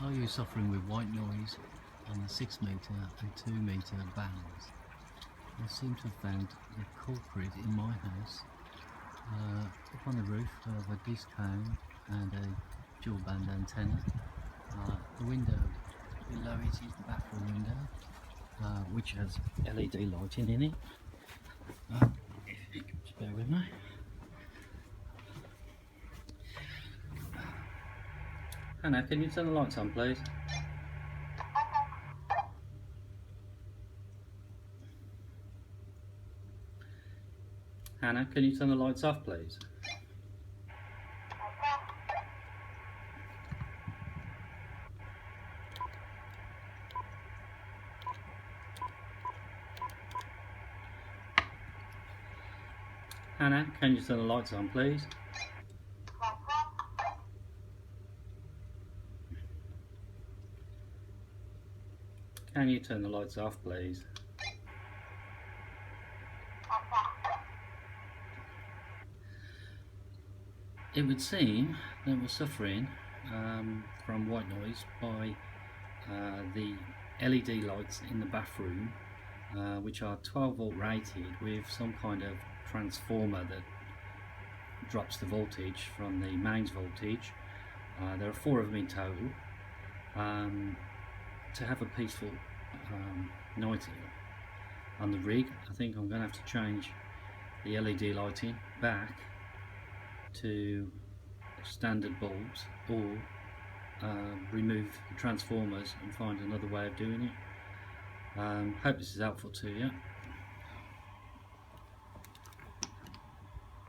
Are you suffering with white noise on the 6 metre and 2 metre bands? I seem to have found the culprit in my house up on the roof of a disc cone and a dual band antenna. The window below it is the bathroom window, which has LED lighting in it. If you can just bear with me. Hannah, can you turn the lights on, please? Hannah, can you turn the lights off, please? Hannah, can you turn the lights on, please? Can you turn the lights off, please? It would seem that we're suffering from white noise by the LED lights in the bathroom, which are 12 volt rated with some kind of transformer that drops the voltage from the mains voltage. There are 4 of them in total. To have a peaceful night here on the rig, I think I'm going to have to change the LED lighting back to standard bulbs, or remove the transformers and find another way of doing it. Hope this is helpful to you.